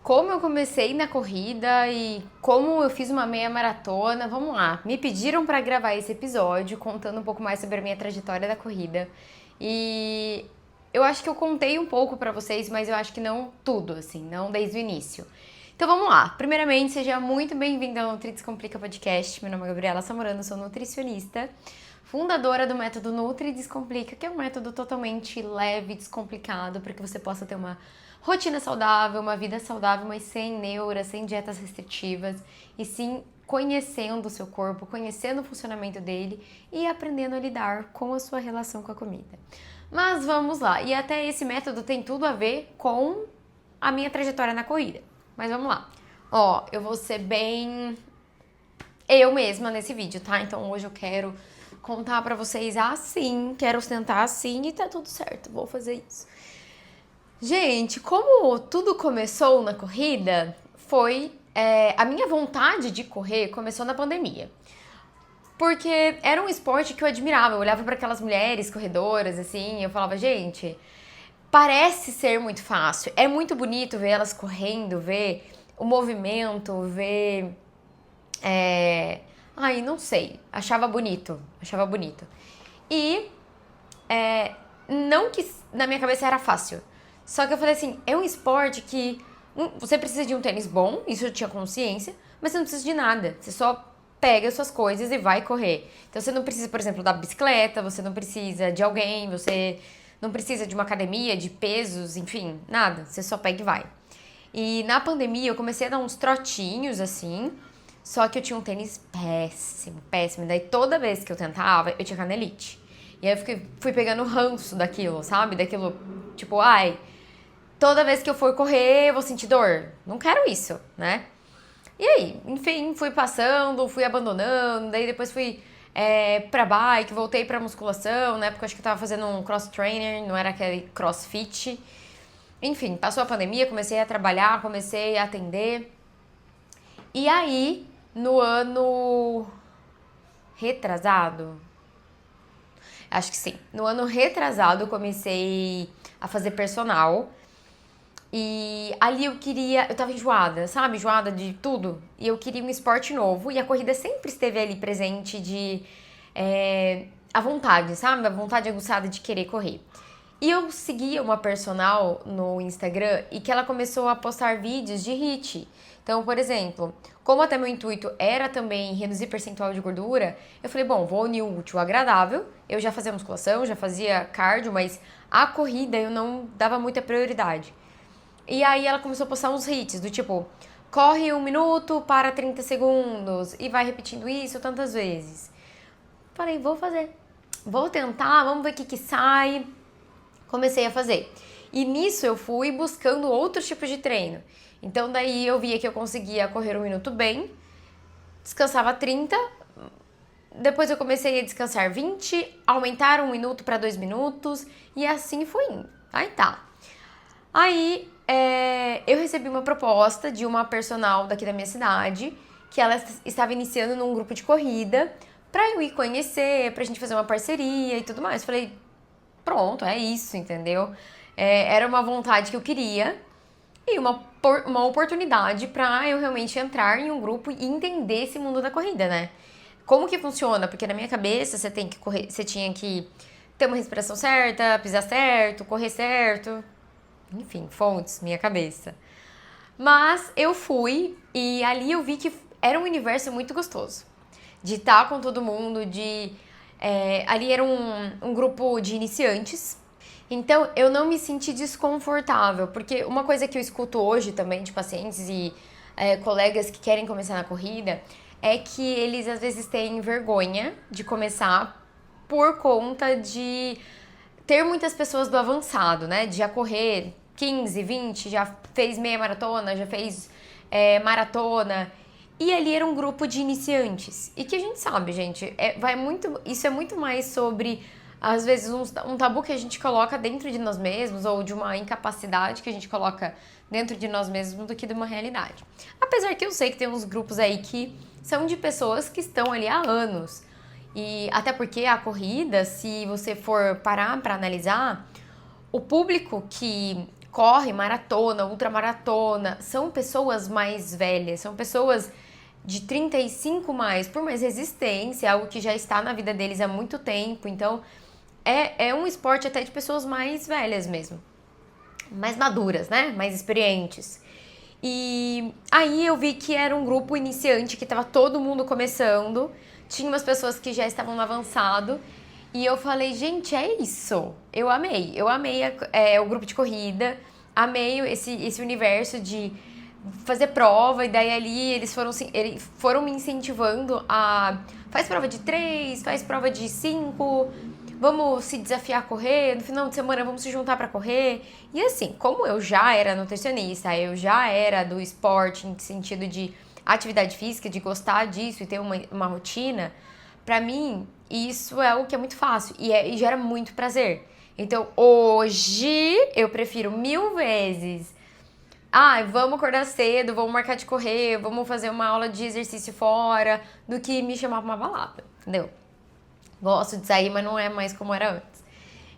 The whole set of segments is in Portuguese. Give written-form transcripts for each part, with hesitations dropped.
como eu comecei na corrida e como eu fiz uma meia maratona. Vamos lá. Me pediram para gravar esse episódio contando um pouco mais sobre a minha trajetória da corrida. E eu acho que eu contei um pouco para vocês, mas eu acho que não tudo, assim, não desde o início. Então vamos lá. Primeiramente, seja muito bem-vindo ao Nutri Descomplica Podcast. Meu nome é Gabriela Samorano, sou nutricionista, fundadora do método Nutri Descomplica, que é um método totalmente leve, descomplicado, para que você possa ter uma rotina saudável, uma vida saudável, mas sem neuras, sem dietas restritivas, e sim conhecendo o seu corpo, conhecendo o funcionamento dele e aprendendo a lidar com a sua relação com a comida. Mas vamos lá, e até esse método tem tudo a ver com a minha trajetória na corrida. Mas vamos lá. Ó, eu vou ser bem eu mesma nesse vídeo, tá? Então hoje eu quero contar pra vocês assim, quero ostentar assim e tá tudo certo, vou fazer isso. Gente, como tudo começou na corrida, foi a minha vontade de correr começou na pandemia. Porque era um esporte que eu admirava, eu olhava para aquelas mulheres corredoras, assim, e eu falava, gente, parece ser muito fácil, é muito bonito ver elas correndo, ver o movimento, ver... Ai, não sei, achava bonito, achava bonito. E não que na minha cabeça era fácil. Só que eu falei assim, é um esporte que você precisa de um tênis bom, isso eu tinha consciência, mas você não precisa de nada. Você só pega as suas coisas e vai correr. Então você não precisa, por exemplo, da bicicleta, você não precisa de alguém, você não precisa de uma academia, de pesos, enfim, nada. Você só pega e vai. E na pandemia eu comecei a dar uns trotinhos assim, só que eu tinha um tênis péssimo, péssimo. Daí toda vez que eu tentava, eu tinha canelite. E aí eu fui pegando ranço daquilo, sabe? Daquilo, tipo, ai, toda vez que eu for correr eu vou sentir dor. Não quero isso, né? E aí, enfim, fui passando, fui abandonando, daí depois fui pra bike, voltei pra musculação, né? Porque eu acho que eu tava fazendo um cross trainer, não era aquele crossfit. Enfim, passou a pandemia, comecei a trabalhar, comecei a atender. E aí, no ano retrasado, acho que sim. No ano retrasado eu comecei a fazer personal. E ali eu tava enjoada, sabe? Enjoada de tudo. E eu queria um esporte novo. E a corrida sempre esteve ali presente a vontade, sabe? A vontade aguçada de querer correr. E eu seguia uma personal no Instagram e que ela começou a postar vídeos de HIIT. Então, por exemplo, como até meu intuito era também reduzir percentual de gordura, eu falei, bom, vou unir o útil ao agradável. Eu já fazia musculação, já fazia cardio, mas a corrida eu não dava muita prioridade. E aí ela começou a postar uns hits do tipo, corre 1 minuto para 30 segundos e vai repetindo isso tantas vezes. Falei, vou fazer. Vou tentar, vamos ver o que sai. Comecei a fazer. E nisso eu fui buscando outros tipos de treino. Então daí eu via que eu conseguia correr 1 minuto bem, descansava 30, depois eu comecei a descansar 20, aumentar 1 minuto para 2 minutos e assim foi indo. Aí tá. Aí eu recebi uma proposta de uma personal daqui da minha cidade, que ela estava iniciando num grupo de corrida, pra eu ir conhecer, pra gente fazer uma parceria e tudo mais. Falei, pronto, é isso, entendeu? Era uma vontade que eu queria e uma oportunidade pra eu realmente entrar em um grupo e entender esse mundo da corrida, né? Como que funciona? Porque na minha cabeça você tem que correr, você tinha que ter uma respiração certa, pisar certo, correr certo. Enfim, fontes, minha cabeça. Mas eu fui e ali eu vi que era um universo muito gostoso. De estar com todo mundo, ali era um grupo de iniciantes. Então eu não me senti desconfortável, porque uma coisa que eu escuto hoje também de pacientes e colegas que querem começar na corrida é que eles às vezes têm vergonha de começar por conta de ter muitas pessoas do avançado, né? De já correr 15, 20, já fez meia maratona, já fez maratona. E ali era um grupo de iniciantes. E que a gente sabe, gente, isso é muito mais sobre, às vezes, um tabu que a gente coloca dentro de nós mesmos, ou de uma incapacidade que a gente coloca dentro de nós mesmos, do que de uma realidade. Apesar que eu sei que tem uns grupos aí que são de pessoas que estão ali há anos. E até porque a corrida, se você for parar para analisar, o público que corre maratona, ultramaratona, são pessoas mais velhas, são pessoas de 35 mais, por mais resistência, algo que já está na vida deles há muito tempo. Então, é um esporte até de pessoas mais velhas mesmo. Mais maduras, né? Mais experientes. E aí eu vi que era um grupo iniciante, que tava todo mundo começando. Tinha umas pessoas que já estavam no avançado. E eu falei, gente, é isso. Eu amei. Eu amei o grupo de corrida. Amei esse universo de fazer prova. E daí ali eles foram me incentivando a... Faz prova de 3, faz prova de 5... Vamos se desafiar a correr, no final de semana vamos se juntar pra correr. E assim, como eu já era nutricionista, eu já era do esporte em sentido de atividade física, de gostar disso e ter uma rotina, pra mim isso é algo que é muito fácil e gera muito prazer. Então hoje eu prefiro 1000 vezes vamos acordar cedo, vamos marcar de correr, vamos fazer uma aula de exercício fora, do que me chamar pra uma balada, entendeu? Gosto de sair, mas não é mais como era antes.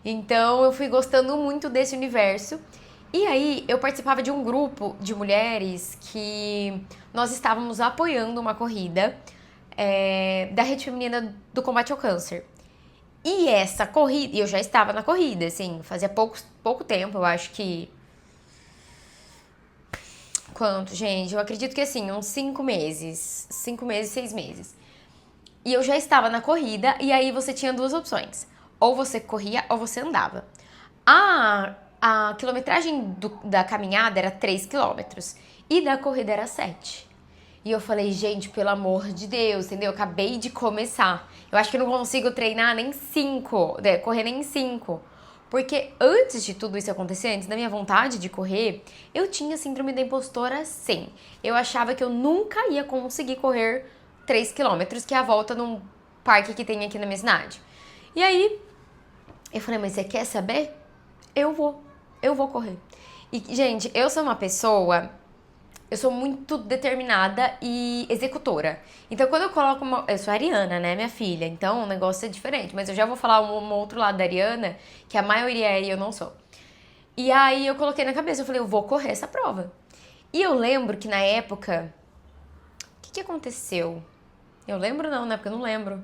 Então eu fui gostando muito desse universo. E aí eu participava de um grupo de mulheres que nós estávamos apoiando uma corrida da Rede Feminina do Combate ao Câncer. E essa corrida, e eu já estava na corrida, assim, fazia pouco tempo, eu acho que... Quanto, gente? Eu acredito que assim, uns 5 meses. 5 meses, 6 meses. E eu já estava na corrida, e aí você tinha duas opções. Ou você corria, ou você andava. A quilometragem da caminhada era 3 quilômetros, e da corrida era 7. E eu falei, gente, pelo amor de Deus, entendeu? Eu acabei de começar. Eu acho que eu não consigo treinar nem 5, correr nem 5. Porque antes de tudo isso acontecer, antes da minha vontade de correr, eu tinha síndrome da impostora, sim. Eu achava que eu nunca ia conseguir correr 3 quilômetros, que é a volta num parque que tem aqui na minha cidade. E aí, eu falei, mas você quer saber? Eu vou correr. E, gente, eu sou uma pessoa, eu sou muito determinada e executora. Então, quando eu coloco eu sou a Ariana, né, minha filha, então o negócio é diferente. Mas eu já vou falar um outro lado da Ariana, que a maioria é e eu não sou. E aí, eu coloquei na cabeça, eu falei, eu vou correr essa prova. E eu lembro que na época, o que aconteceu? Eu lembro não, né? Porque eu não lembro.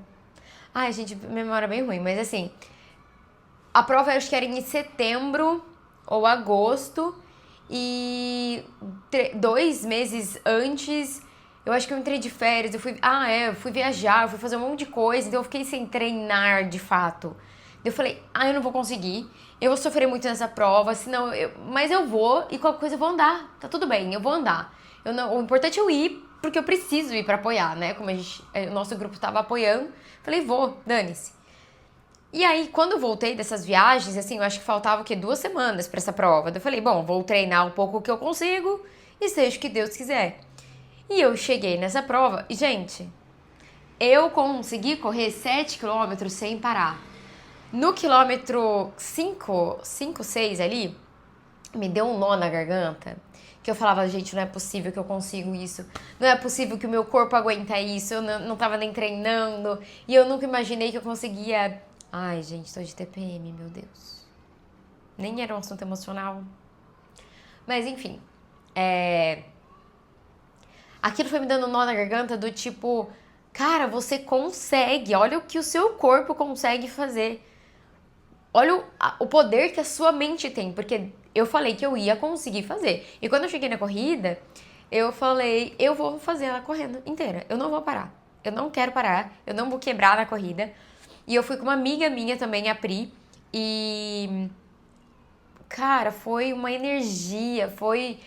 Ai, gente, minha memória é bem ruim. Mas assim, a prova eu acho que era em setembro ou agosto. E 2 meses antes, eu acho que eu entrei de férias. Eu fui viajar, eu fui fazer um monte de coisa. Então eu fiquei sem treinar de fato. Eu falei, eu não vou conseguir. Eu vou sofrer muito nessa prova, senão mas eu vou e qualquer coisa eu vou andar. Tá tudo bem, eu vou andar. O importante é eu ir, porque eu preciso ir pra apoiar, né? Como o nosso grupo tava apoiando. Falei, vou, dane-se. E aí, quando eu voltei dessas viagens, assim, eu acho que faltava, 2 semanas pra essa prova. Eu falei, bom, vou treinar um pouco o que eu consigo e seja o que Deus quiser. E eu cheguei nessa prova e, gente, eu consegui correr 7 quilômetros sem parar. No quilômetro 5, 6 ali, me deu um nó na garganta. Que eu falava, gente, não é possível que eu consigo isso. Não é possível que o meu corpo aguenta isso. Eu não tava nem treinando. E eu nunca imaginei que eu conseguia... Ai, gente, tô de TPM, meu Deus. Nem era um assunto emocional. Mas, enfim. Aquilo foi me dando um nó na garganta do tipo... Cara, você consegue. Olha o que o seu corpo consegue fazer. Olha o poder que a sua mente tem. Porque eu falei que eu ia conseguir fazer. E quando eu cheguei na corrida, eu falei, eu vou fazer ela correndo inteira. Eu não vou parar. Eu não quero parar. Eu não vou quebrar na corrida. E eu fui com uma amiga minha também, a Pri. E... Cara, foi uma energia. Foi...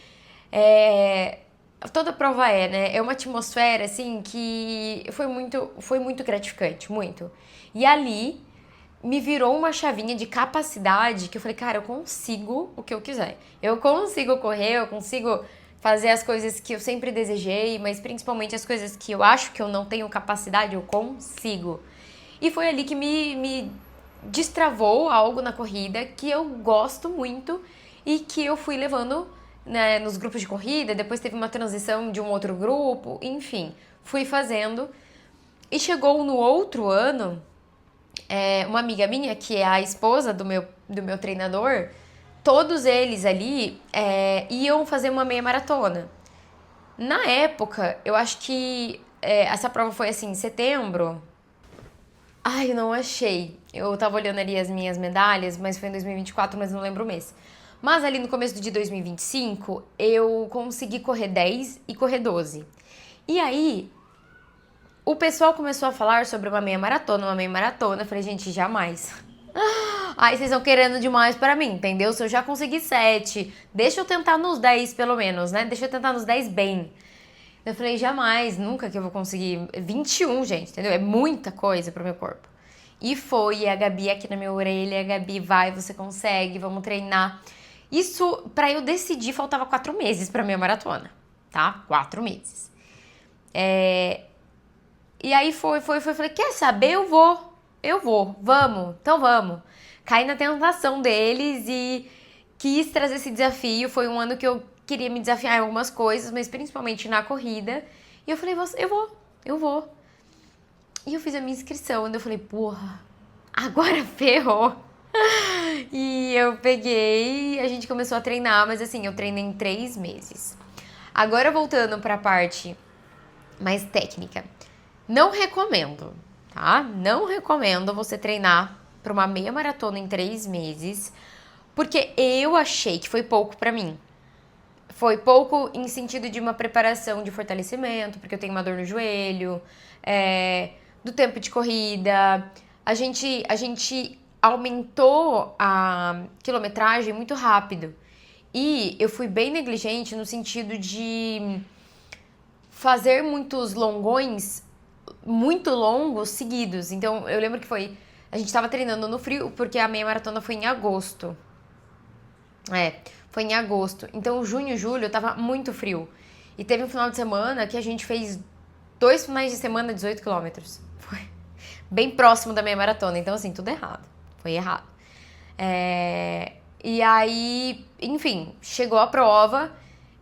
Toda prova né? É uma atmosfera, assim, que foi muito gratificante. Muito. E ali... me virou uma chavinha de capacidade que eu falei, cara, eu consigo o que eu quiser. Eu consigo correr, eu consigo fazer as coisas que eu sempre desejei, mas principalmente as coisas que eu acho que eu não tenho capacidade, eu consigo. E foi ali que me destravou algo na corrida que eu gosto muito e que eu fui levando, né, nos grupos de corrida. Depois teve uma transição de um outro grupo, enfim, fui fazendo. E chegou no outro ano... uma amiga minha, que é a esposa do meu treinador, todos eles ali iam fazer uma meia maratona. Na época, eu acho que essa prova foi assim, em setembro. Ai, não achei. Eu tava olhando ali as minhas medalhas, mas foi em 2024, mas não lembro o mês. Mas ali no começo de 2025, eu consegui correr 10 e correr 12. E aí, o pessoal começou a falar sobre uma meia maratona, uma meia maratona. Eu falei, gente, jamais. Aí vocês estão querendo demais pra mim, entendeu? Se eu já consegui 7, deixa eu tentar nos 10 pelo menos, né? Deixa eu tentar nos 10 bem. Eu falei, jamais, nunca que eu vou conseguir. 21, gente, entendeu? É muita coisa pro meu corpo. E foi, e a Gabi aqui na minha orelha, a Gabi, vai, você consegue, vamos treinar. Isso, pra eu decidir, faltava 4 meses pra minha maratona, tá? 4 meses. E aí falei, quer saber? Eu vou, vamos, então vamos. Caí na tentação deles e quis trazer esse desafio. Foi um ano que eu queria me desafiar em algumas coisas, mas principalmente na corrida. E eu falei, eu vou. E eu fiz a minha inscrição, e eu falei, porra, agora ferrou. E eu peguei, a gente começou a treinar, mas assim, eu treinei em 3 meses. Agora voltando pra parte mais técnica. Não recomendo, tá? Não recomendo você treinar pra uma meia maratona em 3 meses, porque eu achei que foi pouco pra mim. Foi pouco em sentido de uma preparação de fortalecimento, porque eu tenho uma dor no joelho, do tempo de corrida. A gente aumentou a quilometragem muito rápido. E eu fui bem negligente no sentido de fazer muitos longões, muito longos, seguidos. Então, eu lembro que a gente tava treinando no frio, porque a meia maratona foi em agosto. Foi em agosto. Então, junho e julho tava muito frio. E teve um final de semana que a gente fez 2 finais de semana, 18 quilômetros. Foi bem próximo da meia maratona. Então, assim, tudo errado. Foi errado. E aí, enfim, chegou a prova.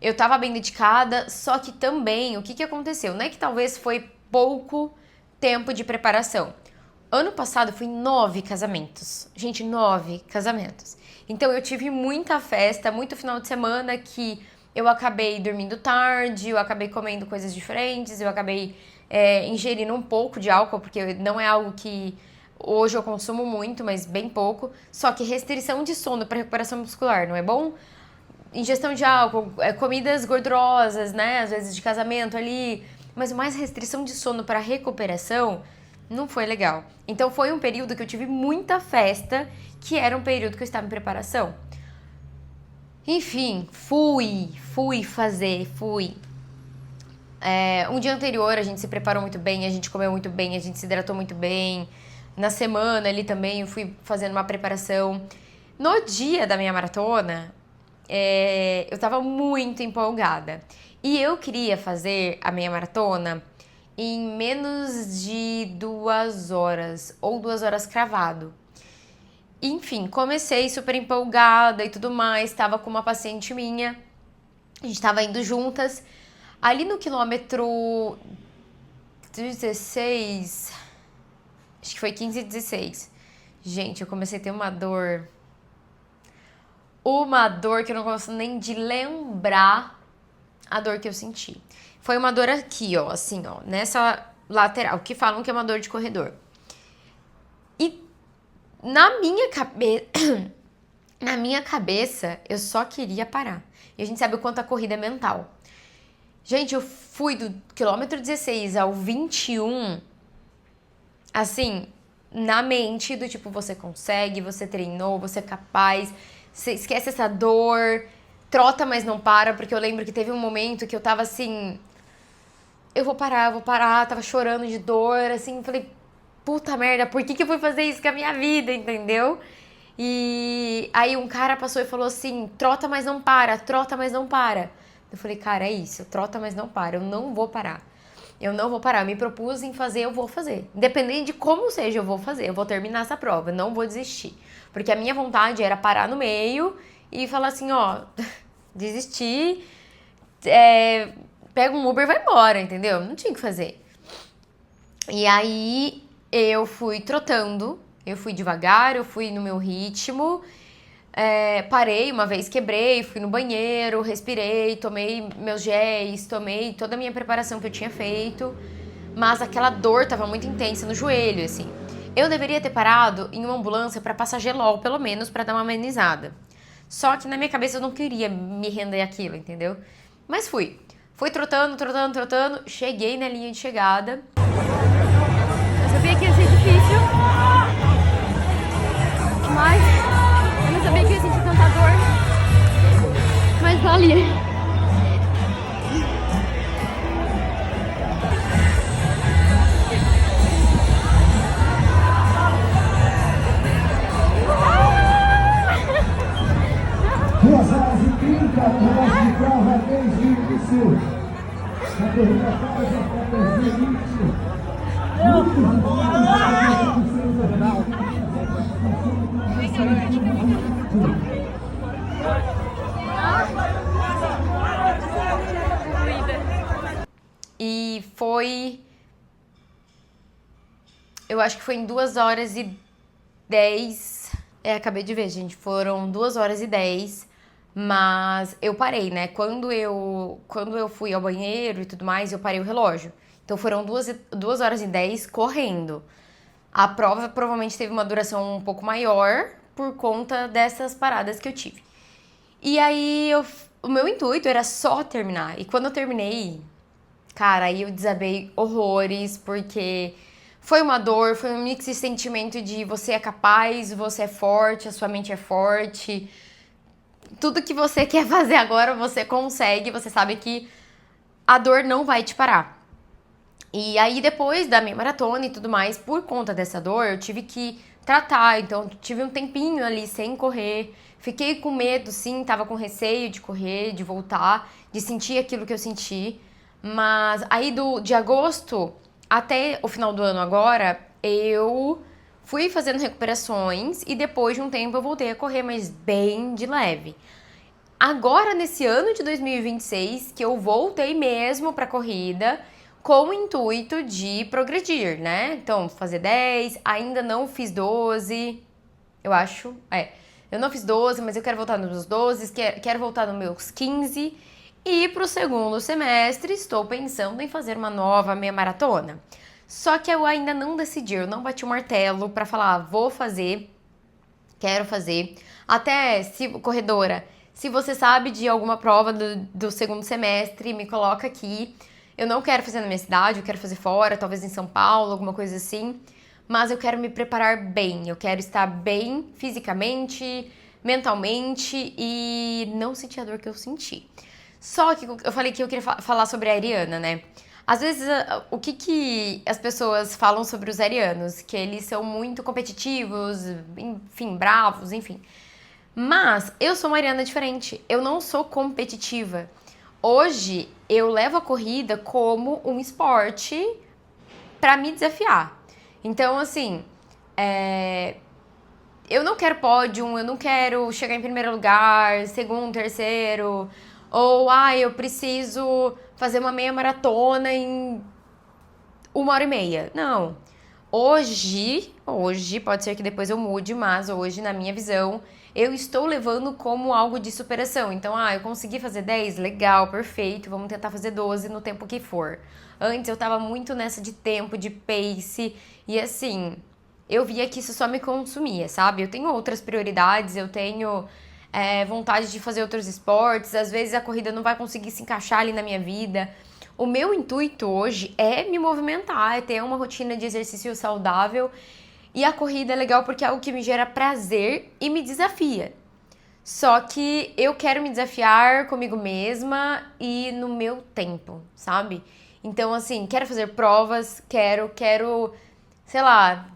Eu tava bem dedicada, só que também, o que aconteceu? Não é que talvez foi pouco tempo de preparação. Ano passado eu fui em 9 casamentos. Gente, 9 casamentos. Então eu tive muita festa, muito final de semana que eu acabei dormindo tarde, eu acabei comendo coisas diferentes, eu acabei ingerindo um pouco de álcool, porque não é algo que hoje eu consumo muito, mas bem pouco. Só que restrição de sono para recuperação muscular, não é bom? Ingestão de álcool, comidas gordurosas, né? Às vezes de casamento ali. Mas mais restrição de sono para recuperação não foi legal. Então foi um período que eu tive muita festa, que era um período que eu estava em preparação. Enfim, fui. Um dia anterior a gente se preparou muito bem, a gente comeu muito bem, a gente se hidratou muito bem. Na semana ali também eu fui fazendo uma preparação. No dia da minha maratona, eu tava muito empolgada. E eu queria fazer a meia maratona em menos de 2 horas, ou 2 horas cravado. Enfim, comecei super empolgada e tudo mais, tava com uma paciente minha, a gente tava indo juntas. Ali no quilômetro 16, acho que foi 15 e 16. Gente, eu comecei a ter uma dor que eu não gosto nem de lembrar a dor que eu senti. Foi uma dor aqui, ó, assim, ó, nessa lateral, que falam que é uma dor de corredor. E na minha cabeça, eu só queria parar. E a gente sabe o quanto a corrida é mental. Gente, eu fui do quilômetro 16 ao 21, assim, na mente do tipo, você consegue, você treinou, você é capaz, você esquece essa dor, trota, mas não para, porque eu lembro que teve um momento que eu tava assim, eu vou parar, tava chorando de dor, assim, falei, puta merda, por que eu fui fazer isso com a minha vida, entendeu? E aí um cara passou e falou assim, trota, mas não para, trota, mas não para. Eu falei, cara, é isso, trota, mas não para, eu não vou parar. Eu não vou parar, eu me propus em fazer, eu vou fazer. Independente de como seja, eu vou fazer, eu vou terminar essa prova, eu não vou desistir. Porque a minha vontade era parar no meio e falar assim, ó, desistir, pega um Uber e vai embora, entendeu? Não tinha o que fazer. E aí eu fui trotando, eu fui devagar, eu fui no meu ritmo. Parei uma vez, quebrei, fui no banheiro, respirei, tomei meus géis, tomei toda a minha preparação que eu tinha feito, mas aquela dor tava muito intensa no joelho, assim. Eu deveria ter parado em uma ambulância pra passar gelol, pelo menos, pra dar uma amenizada. Só que na minha cabeça eu não queria me render àquilo, entendeu? Mas fui. Fui trotando, trotando, trotando, cheguei na linha de chegada. Eu sabia que ia ser difícil, mas eu não sabia que ia sentir tanta dor. Mas valia. Duas horas e 30, relógio de prova desde o início. A corrida fora já está desde o início. E foi... Eu acho que foi em 2 horas e 10. Acabei de ver, gente. Foram 2 horas e 10. Mas eu parei, né? Quando eu fui ao banheiro e tudo mais, eu parei o relógio. Então foram 2 horas e 10 correndo. A prova provavelmente teve uma duração um pouco maior por conta dessas paradas que eu tive. E aí o meu intuito era só terminar. E quando eu terminei, cara, aí eu desabei horrores, porque foi uma dor, foi um mix de sentimento de você é capaz, você é forte, a sua mente é forte. Tudo que você quer fazer agora, você consegue, você sabe que a dor não vai te parar. E aí, depois da minha maratona e tudo mais, por conta dessa dor, eu tive que tratar. Então, tive um tempinho ali sem correr. Fiquei com medo, sim, tava com receio de correr, de voltar, de sentir aquilo que eu senti. Mas aí, de agosto até o final do ano agora, eu fui fazendo recuperações e depois de um tempo eu voltei a correr, mas bem de leve. Agora, nesse ano de 2026, que eu voltei mesmo pra corrida, com o intuito de progredir, né? Então, fazer 10, ainda não fiz 12, eu acho. Eu não fiz 12, mas eu quero voltar nos meus 12, quero voltar nos meus 15. E pro segundo semestre, estou pensando em fazer uma nova meia maratona. Só que eu ainda não decidi, eu não bati o martelo pra falar, vou fazer, quero fazer. Até, se corredora, se você sabe de alguma prova do segundo semestre, me coloca aqui. Eu não quero fazer na minha cidade, eu quero fazer fora, talvez em São Paulo, alguma coisa assim. Mas eu quero me preparar bem, eu quero estar bem fisicamente, mentalmente e não sentir a dor que eu senti. Só que eu falei que eu queria falar sobre a Ariana, né? Às vezes, o que as pessoas falam sobre os arianos? Que eles são muito competitivos, enfim, bravos, enfim. Mas eu sou uma ariana diferente, eu não sou competitiva. Hoje, eu levo a corrida como um esporte pra me desafiar. Então, assim, eu não quero pódio, eu não quero chegar em primeiro lugar, segundo, terceiro, ou, eu preciso fazer uma meia maratona em 1 hora e meia. Não. Hoje, pode ser que depois eu mude, mas hoje, na minha visão, eu estou levando como algo de superação. Então, eu consegui fazer 10, legal, perfeito, vamos tentar fazer 12 no tempo que for. Antes eu tava muito nessa de tempo, de pace, e assim, eu via que isso só me consumia, sabe? Eu tenho outras prioridades, eu tenho vontade de fazer outros esportes, às vezes a corrida não vai conseguir se encaixar ali na minha vida. O meu intuito hoje é me movimentar, é ter uma rotina de exercício saudável. E a corrida é legal porque é algo que me gera prazer e me desafia. Só que eu quero me desafiar comigo mesma e no meu tempo, sabe? Então, assim, quero fazer provas, quero, sei lá,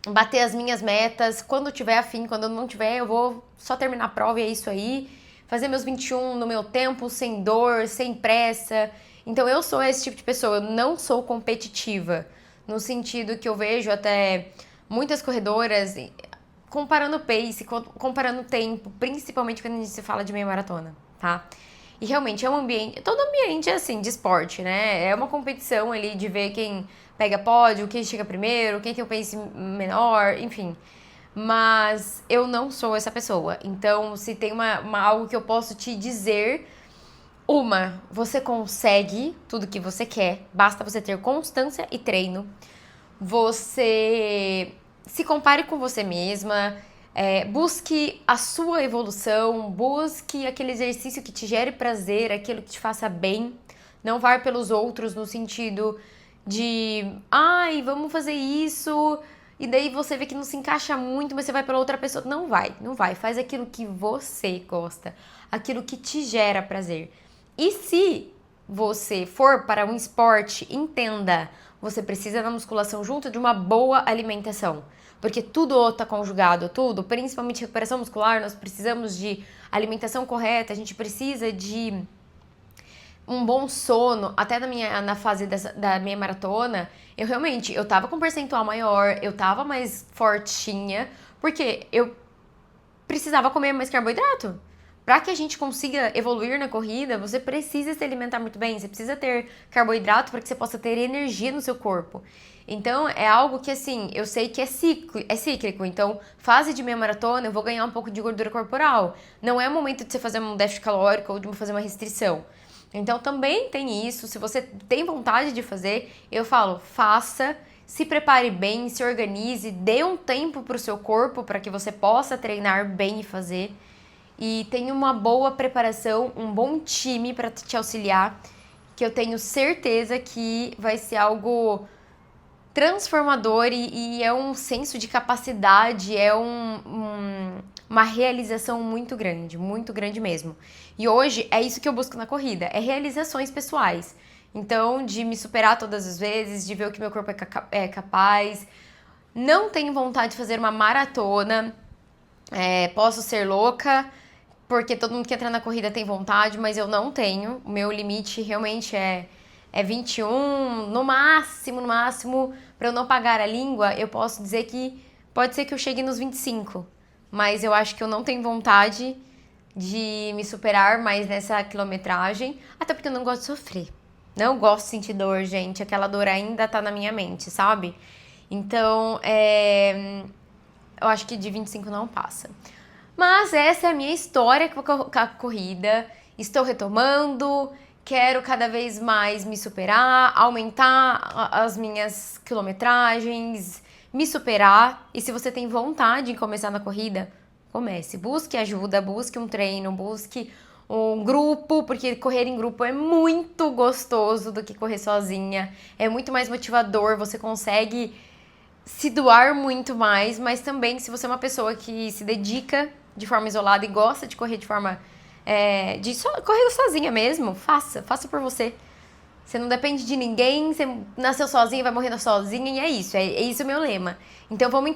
bater as minhas metas. Quando eu tiver afim, quando eu não tiver, eu vou só terminar a prova e é isso aí. Fazer meus 21 no meu tempo, sem dor, sem pressa. Então eu sou esse tipo de pessoa, eu não sou competitiva. No sentido que eu vejo até muitas corredoras comparando pace, comparando tempo, principalmente quando a gente se fala de meia maratona, tá? E realmente é um ambiente, todo ambiente é assim, de esporte, né? É uma competição ali de ver quem pega pódio, quem chega primeiro, quem tem o pace menor, enfim. mas eu não sou essa pessoa. Então, se tem algo que eu posso te dizer, você consegue tudo que você quer, basta você ter constância e treino. Você se compare com você mesma, busque a sua evolução, busque aquele exercício que te gere prazer, aquilo que te faça bem. Não vá pelos outros no sentido de, ai, vamos fazer isso, e daí você vê que não se encaixa muito, mas você vai pela outra pessoa. Não vai. Faz aquilo que você gosta, aquilo que te gera prazer. E se você for para um esporte, entenda, você precisa da musculação junto de uma boa alimentação. Porque tudo está conjugado, principalmente recuperação muscular, nós precisamos de alimentação correta, a gente precisa de um bom sono. Até na fase da minha maratona, eu tava com um percentual maior, eu tava mais fortinha, porque eu precisava comer mais carboidrato. Para que a gente consiga evoluir na corrida, você precisa se alimentar muito bem, você precisa ter carboidrato para que você possa ter energia no seu corpo. Então, é algo que, assim, eu sei que é cíclico. Então, fase de meia maratona, eu vou ganhar um pouco de gordura corporal. Não é o momento de você fazer um déficit calórico ou de fazer uma restrição. Então, também tem isso. Se você tem vontade de fazer, eu falo, faça, se prepare bem, se organize, dê um tempo para o seu corpo para que você possa treinar bem e fazer. E tenha uma boa preparação, um bom time para te auxiliar, que eu tenho certeza que vai ser algo transformador e é um senso de capacidade, é uma realização muito grande mesmo. E hoje é isso que eu busco na corrida, é realizações pessoais. Então, de me superar todas as vezes, de ver o que meu corpo é capaz. Não tenho vontade de fazer uma maratona, posso ser louca, porque todo mundo que entra na corrida tem vontade, mas eu não tenho. O meu limite realmente é 21, no máximo, para eu não pagar a língua, eu posso dizer que pode ser que eu chegue nos 25, mas eu acho que eu não tenho vontade de me superar mais nessa quilometragem, até porque eu não gosto de sofrer. Não gosto de sentir dor, gente, aquela dor ainda tá na minha mente, sabe? Então, eu acho que de 25 não passa. Mas essa é a minha história com a corrida. Estou retomando, quero cada vez mais me superar, aumentar as minhas quilometragens, me superar. E se você tem vontade de começar na corrida, comece. Busque ajuda, busque um treino, busque um grupo, porque correr em grupo é muito gostoso do que correr sozinha. É muito mais motivador, você consegue se doar muito mais, mas também se você é uma pessoa que se dedica de forma isolada e gosta de correr de forma correr sozinha mesmo, faça por você. Você não depende de ninguém, você nasceu sozinha, vai morrendo sozinha, e é isso o meu lema. Então vamos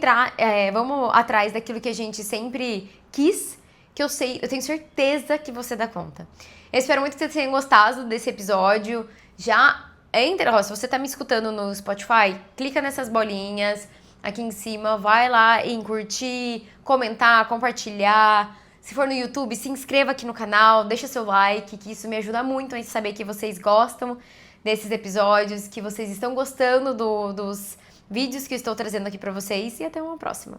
atrás daquilo que a gente sempre quis, que eu tenho certeza que você dá conta. Eu espero muito que vocês tenham gostado desse episódio. Se você tá me escutando no Spotify, clica nessas bolinhas aqui em cima, vai lá em curtir, comentar, compartilhar. Se for no YouTube, se inscreva aqui no canal, deixa seu like, que isso me ajuda muito a saber que vocês gostam desses episódios, que vocês estão gostando dos vídeos que eu estou trazendo aqui pra vocês, e até uma próxima.